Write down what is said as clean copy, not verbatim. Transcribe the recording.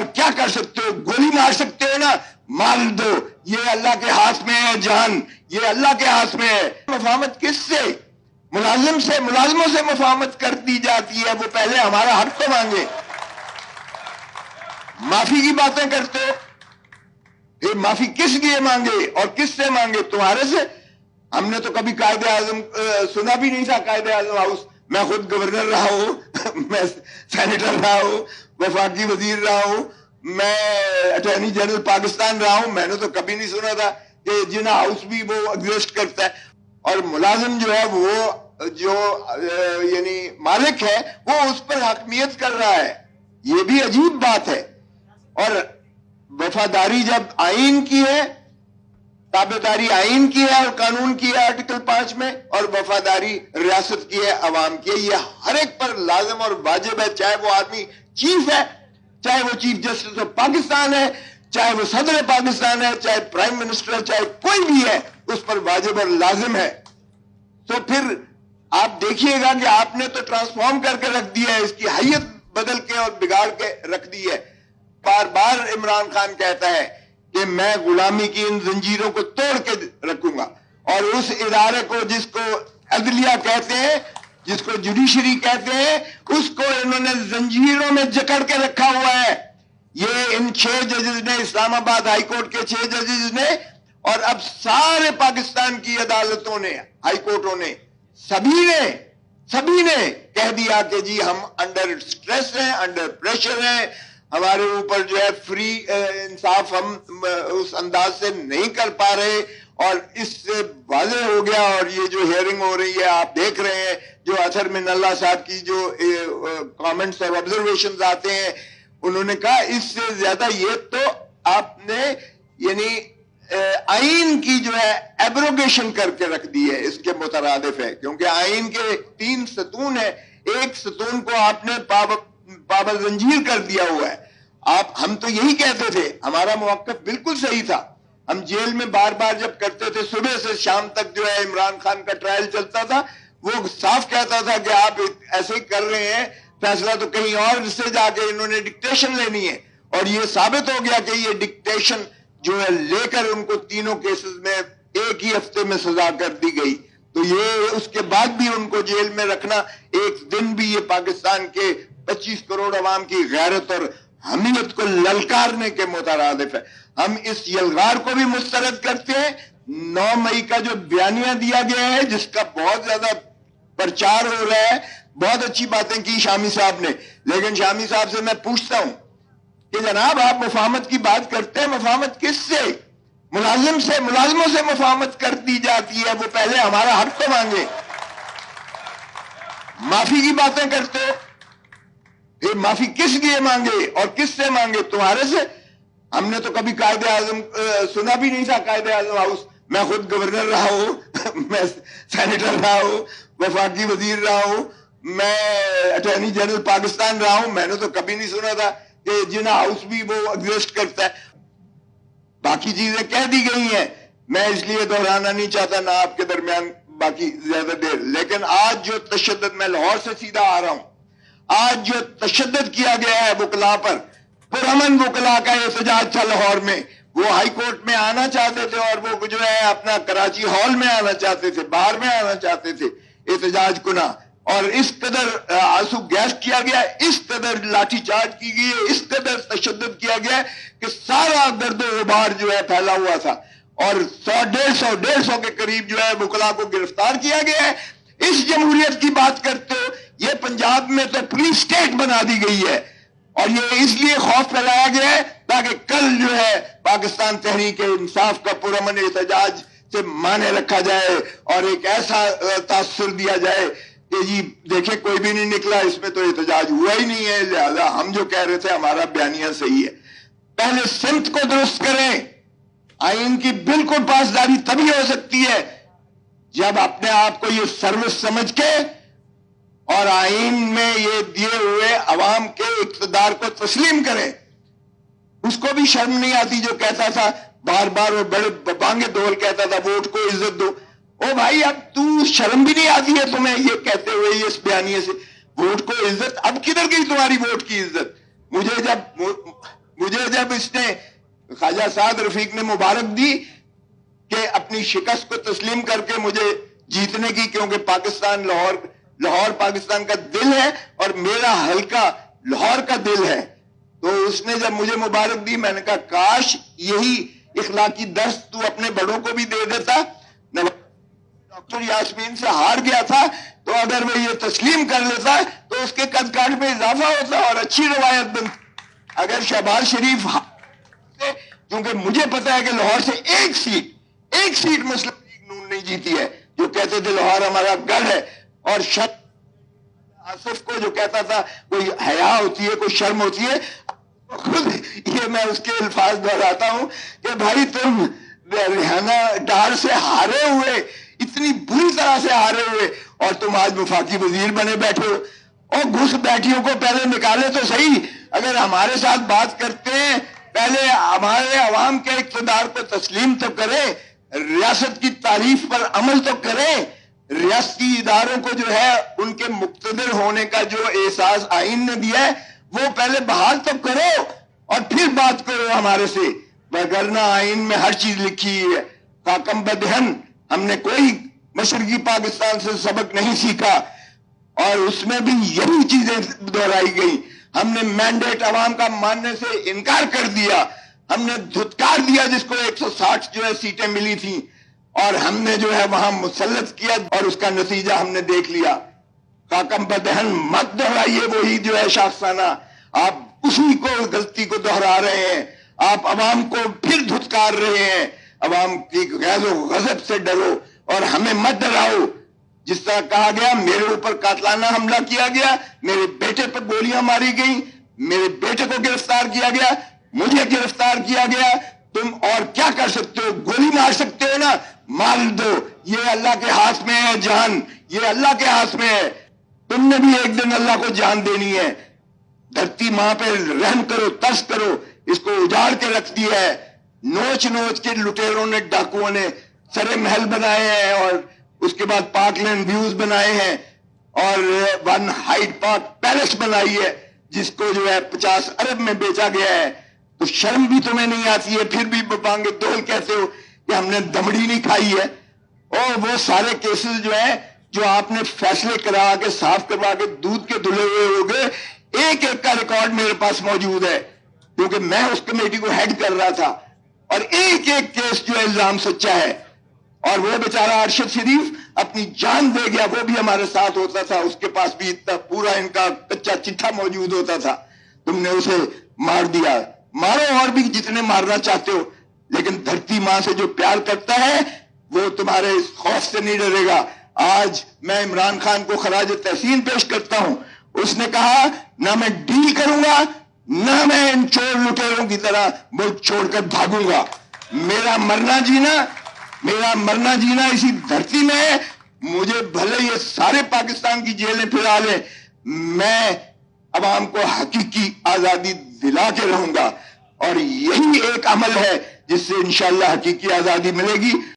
اور کیا کر سکتے ہو؟ گولی مار سکتے ہو نا، مار دو، یہ اللہ کے ہاتھ میں ہے جان، یہ اللہ کے ہاتھ میں ہے۔ مفاہمت کس سے؟ ملازم سے، ملازموں سے مفاہمت کر دی جاتی ہے، وہ پہلے ہمارا حق تو مانگے۔ معافی کی باتیں کرتے ہو، پھر معافی کس لیے مانگے اور کس سے مانگے؟ تمہارے سے؟ ہم نے تو کبھی قائد اعظم سنا بھی نہیں تھا، قائد اعظم ہاؤس۔ میں خود گورنر رہا ہوں، میں سینیٹر رہا ہوں، وفاقی وزیر رہا ہوں، میں اٹارنی جنرل پاکستان رہا ہوں، میں نے تو کبھی نہیں سنا تھا کہ جنا ہاؤس بھی وہ ایگزسٹ کرتا ہے۔ اور ملازم جو ہے وہ جو یعنی مالک ہے وہ اس پر حاکمیت کر رہا ہے، یہ بھی عجیب بات ہے۔ اور وفاداری جب آئین کی ہے، تابعداری آئین کی ہے اور قانون کی ہے آرٹیکل 5 میں، اور وفاداری ریاست کی ہے، عوام کی ہے، یہ ہر ایک پر لازم اور واجب ہے، چاہے وہ آدمی چیف ہے، چاہے وہ چیف جسٹس آف پاکستان ہے، چاہے وہ صدر پاکستان ہے، چاہے پرائم منسٹر ہے، چاہے کوئی بھی ہے، اس پر واجب اور لازم ہے۔ تو پھر آپ دیکھیے گا کہ آپ نے تو ٹرانسفارم کر کے رکھ دیا ہے، اس کی حیت بدل کے اور بگاڑ کے رکھ دی ہے۔ بار بار عمران خان کہتا ہے کہ میں غلامی کی ان زنجیروں کو توڑ کے رکھوں گا، اور اس ادارے کو جس کو عدلیہ کہتے ہیں، جس کو جوڈیشری کہتے ہیں، اس کو انہوں نے زنجیروں میں جکڑ کے رکھا ہوا ہے۔ یہ ان 6 ججز نے، اسلام آباد ہائی کورٹ کے 6 ججز نے، اور اب سارے پاکستان کی عدالتوں نے، ہائی کورٹوں نے، سبھی نے کہہ دیا کہ جی ہم انڈر سٹریس ہیں، انڈر پریشر ہیں، ہمارے اوپر جو ہے فری انصاف ہم اس انداز سے نہیں کر پا رہے، اور اس سے واضح ہو گیا۔ اور یہ جو ہیئرنگ ہو رہی ہے آپ دیکھ رہے ہیں، جو اطہر من اللہ صاحب کی جو کامنٹس اور آبزرویشنز آتے ہیں، انہوں نے کہا اس سے زیادہ یہ تو آپ نے یعنی آئین کی جو ہے ایبروگیشن کر کے رکھ دی ہے، اس کے مترادف ہے، کیونکہ آئین کے 3 ستون ہیں، ایک ستون کو آپ نے پابند زنجیر کر دیا ہوا ہے۔ ہم تو یہی کہتے تھے، ہمارا موقف بالکل صحیح تھا، ہم جیل میں بار بار جب کرتے تھے، صبح سے شام تک جو ہے عمران خان کا ٹرائل چلتا تھا، وہ صاف کہتا تھا کہ آپ ایسے ہی کر رہے ہیں، فیصلہ تو کہیں اور سے جا کے انہوں نے ڈکٹیشن لینی ہے، اور یہ ثابت ہو گیا کہ یہ ڈکٹیشن جو ہے لے کر ان کو تینوں کیسز میں ایک ہی ہفتے میں سزا کر دی گئی۔ تو یہ اس کے بعد بھی ان کو جیل میں رکھنا ایک دن بھی یہ پاکستان کے 25 کروڑ عوام کی غیرت اور حمیت کو للکارنے کے مترادف ہے۔ ہم اس یلغار کو بھی مسترد کرتے ہیں۔ 9 مئی کا جو بیانیہ دیا گیا ہے، جس کا بہت زیادہ پرچار ہو رہا ہے، بہت اچھی باتیں کی شامی صاحب نے، لیکن شامی صاحب سے میں پوچھتا ہوں کہ جناب آپ مفاہمت کی بات کرتے ہیں، مفاہمت کس سے؟ ملازم سے، ملازموں سے مفاہمت کر دی جاتی ہے، وہ پہلے ہمارا حق تو مانگے۔ معافی کی باتیں کرتے ہو، پھر معافی کس لیے مانگے اور کس سے مانگے؟ تمہارے سے؟ ہم نے تو کبھی قائد اعظم سنا بھی نہیں تھا، قائد اعظم ہاؤس۔ میں خود گورنر رہا ہوں، میں سینیٹر رہا ہوں، وفاقی وزیر رہا ہوں، میں اٹارنی جنرل پاکستان رہا ہوں، میں نے تو کبھی نہیں سنا تھا کہ جنا ہاؤس بھی وہ ایگزسٹ کرتا ہے۔ باقی چیزیں کہہ دی گئی ہیں، میں اس لیے دہرانا نہیں چاہتا نہ آپ کے درمیان باقی زیادہ دیر۔ لیکن آج جو تشدد، میں لاہور سے سیدھا آ رہا ہوں، آج جو تشدد کیا گیا ہے وکلاء پر، پرامن وکلاء کا احتجاج تھا لاہور میں، وہ ہائی کورٹ میں آنا چاہتے تھے، اور وہ جو ہے اپنا کراچی ہال میں آنا چاہتے تھے، باہر میں آنا چاہتے تھے احتجاج کنا، اور اس قدر آنسو گیس کیا گیا، اس قدر لاٹھی چارج کی گئی ہے، اس قدر تشدد کیا گیا کہ سارا گرد و غبار جو ہے پھیلا ہوا تھا، اور 100 کے قریب جو ہے وکلاء کو گرفتار کیا گیا ہے۔ اس جمہوریت کی بات کرتے ہو، یہ پنجاب میں تو پولیس اسٹیٹ بنا دی گئی ہے، اور یہ اس لیے خوف پھیلایا گیا ہے تاکہ کل جو ہے پاکستان تحریک انصاف کا پرامن احتجاج سے مانے رکھا جائے، اور ایک ایسا تاثر دیا جائے کہ جی دیکھیں کوئی بھی نہیں نکلا، اس میں تو احتجاج ہوا ہی نہیں ہے، لہذا ہم جو کہہ رہے تھے ہمارا بیانیہ صحیح ہے۔ پہلے سمت کو درست کریں۔ آئین کی بالکل پاسداری تبھی ہو سکتی ہے جب اپنے آپ کو یہ سروس سمجھ کے اور آئین میں یہ دیے ہوئے عوام کے اقتدار کو تسلیم کریں۔ اس کو بھی شرم نہیں آتی جو کہتا تھا بار بار، وہ بڑے بانگے دول کہتا تھا ووٹ کو عزت دو۔ او بھائی اب تو شرم بھی نہیں آتی ہے تمہیں یہ کہتے ہوئے، یہ اس بیانیے سے ووٹ کو عزت؟ اب کدھر گئی تمہاری ووٹ کی عزت؟ خواجہ سعد رفیق نے مبارک دی کہ اپنی شکست کو تسلیم کر کے مجھے جیتنے کی، کیونکہ پاکستان لاہور پاکستان کا دل ہے اور میرا حلقہ لاہور کا دل ہے. تو اس نے جب مجھے مبارک دی، میں نے کہا کاش یہی اخلاقی درس تو اپنے بڑوں کو بھی دے دیتا. ڈاکٹر یاسمین سے ہار گیا تھا، تو اگر وہ یہ تسلیم کر لیتا تو اس کے قد کاٹ میں اضافہ ہوتا اور اچھی روایت بنتی. اگر شہباز شریف، کیونکہ مجھے پتا ہے کہ لاہور سے ایک سیٹ مسلم لیگ نون نہیں جیتی ہے، جو کہتے تھے لاہور ہمارا گڑھ ہے، اور آصف کو جو کہتا تھا کوئی حیا ہوتی ہے، کوئی شرم ہوتی ہے، خود یہ میں اس کے الفاظ دہراتا ہوں کہ بھائی تم ریحانہ ڈار سے ہارے ہوئے، اتنی بری طرح سے ہارے ہوئے، اور تم آج وفاقی وزیر بنے بیٹھے ہو. اور گھس بیٹھیوں کو پہلے نکالے تو صحیح. اگر ہمارے ساتھ بات کرتے ہیں پہلے ہمارے عوام کے اقتدار کو تسلیم تو کریں، ریاست کی تعریف پر عمل تو کریں، ریاستی اداروں کو جو ہے ان کے مقتدر ہونے کا جو احساس آئین نے دیا ہے وہ پہلے بحال تو کرو اور پھر بات کرو ہمارے سے. وگرنہ آئین میں ہر چیز لکھی ہے. خاکم بدہن ہم نے کوئی مشرقی پاکستان سے سبق نہیں سیکھا، اور اس میں بھی یہی چیزیں دہرائی گئی. ہم نے مینڈیٹ عوام کا ماننے سے انکار کر دیا، ہم نے دھتکار دیا جس کو 160 جو ہے سیٹیں ملی تھیں، اور ہم نے جو ہے وہاں مسلط کیا، اور اس کا نتیجہ ہم نے دیکھ لیا. خاکم بدہن مت دہرائیے وہی جو ہے شاخسانہ، آپ اسی کو غلطی کو دہرا رہے ہیں. آپ عوام کو پھر دھتکار رہے ہیں. عوام کی غیظ و غضب سے ڈرو اور ہمیں مت ڈراؤ. جس طرح کہا گیا میرے اوپر قاتلانہ حملہ کیا گیا، میرے بیٹے پر گولیاں ماری گئیں، میرے بیٹے کو گرفتار کیا گیا، مجھے گرفتار کیا گیا. تم اور کیا کر سکتے ہو؟ گولی مار سکتے ہو نا، مار دو. یہ اللہ کے ہاتھ میں ہے جان، یہ اللہ کے ہاتھ میں ہے. تم نے بھی ایک دن اللہ کو جان دینی ہے. دھرتی ماں پہ رحم کرو، ترس کرو. اس کو اجاڑ کے رکھ دیا ہے. نوچ کے لٹیروں نے، ڈاکوؤں نے سرے محل بنائے ہیں، اور اس کے بعد پارک لینڈ ویوز بنائے ہیں، اور ون ہائیڈ پارک پیلس بنائی ہے جس کو جو ہے 50 ارب میں بیچا گیا ہے. تو شرم بھی تمہیں نہیں آتی ہے، پھر بھی بانگے دول کہتے ہو کہ ہم نے دمڑی نہیں کھائی ہے. اور وہ سارے کیسز جو ہیں جو آپ نے فیصلے کرا کے صاف کروا کے دودھ کے دھلے ہوئے ہو گئے، ایک ایک کا ریکارڈ میرے پاس موجود ہے، کیونکہ میں اس کمیٹی کو ہیڈ کر رہا تھا. اور ایک ایک کیس جو ہے الزام سچا ہے. اور وہ بیچارہ ارشد شریف اپنی جان دے گیا، وہ بھی ہمارے ساتھ ہوتا تھا، اس کے پاس بھی اتنا پورا ان کا کچا چٹھا موجود ہوتا تھا. تم نے اسے مار دیا. مارو اور بھی جتنے مارنا چاہتے ہو، لیکن دھرتی ماں سے جو پیار کرتا ہے وہ تمہارے خوف سے نہیں ڈرے گا. آج میں عمران خان کو خراج تحسین پیش کرتا ہوں. اس نے کہا نہ میں ڈیل کروں گا، نہ میں ان چور لٹیروں کی طرح ملک چھوڑ کر بھاگوں گا. میرا مرنا جینا اسی دھرتی میں ہے. مجھے بھلے یہ سارے پاکستان کی جیلیں پھرا لیں، میں عوام کو حقیقی آزادی دلا کے رہوں گا. اور یہی ایک عمل ہے جس سے انشاءاللہ حقیقی آزادی ملے گی.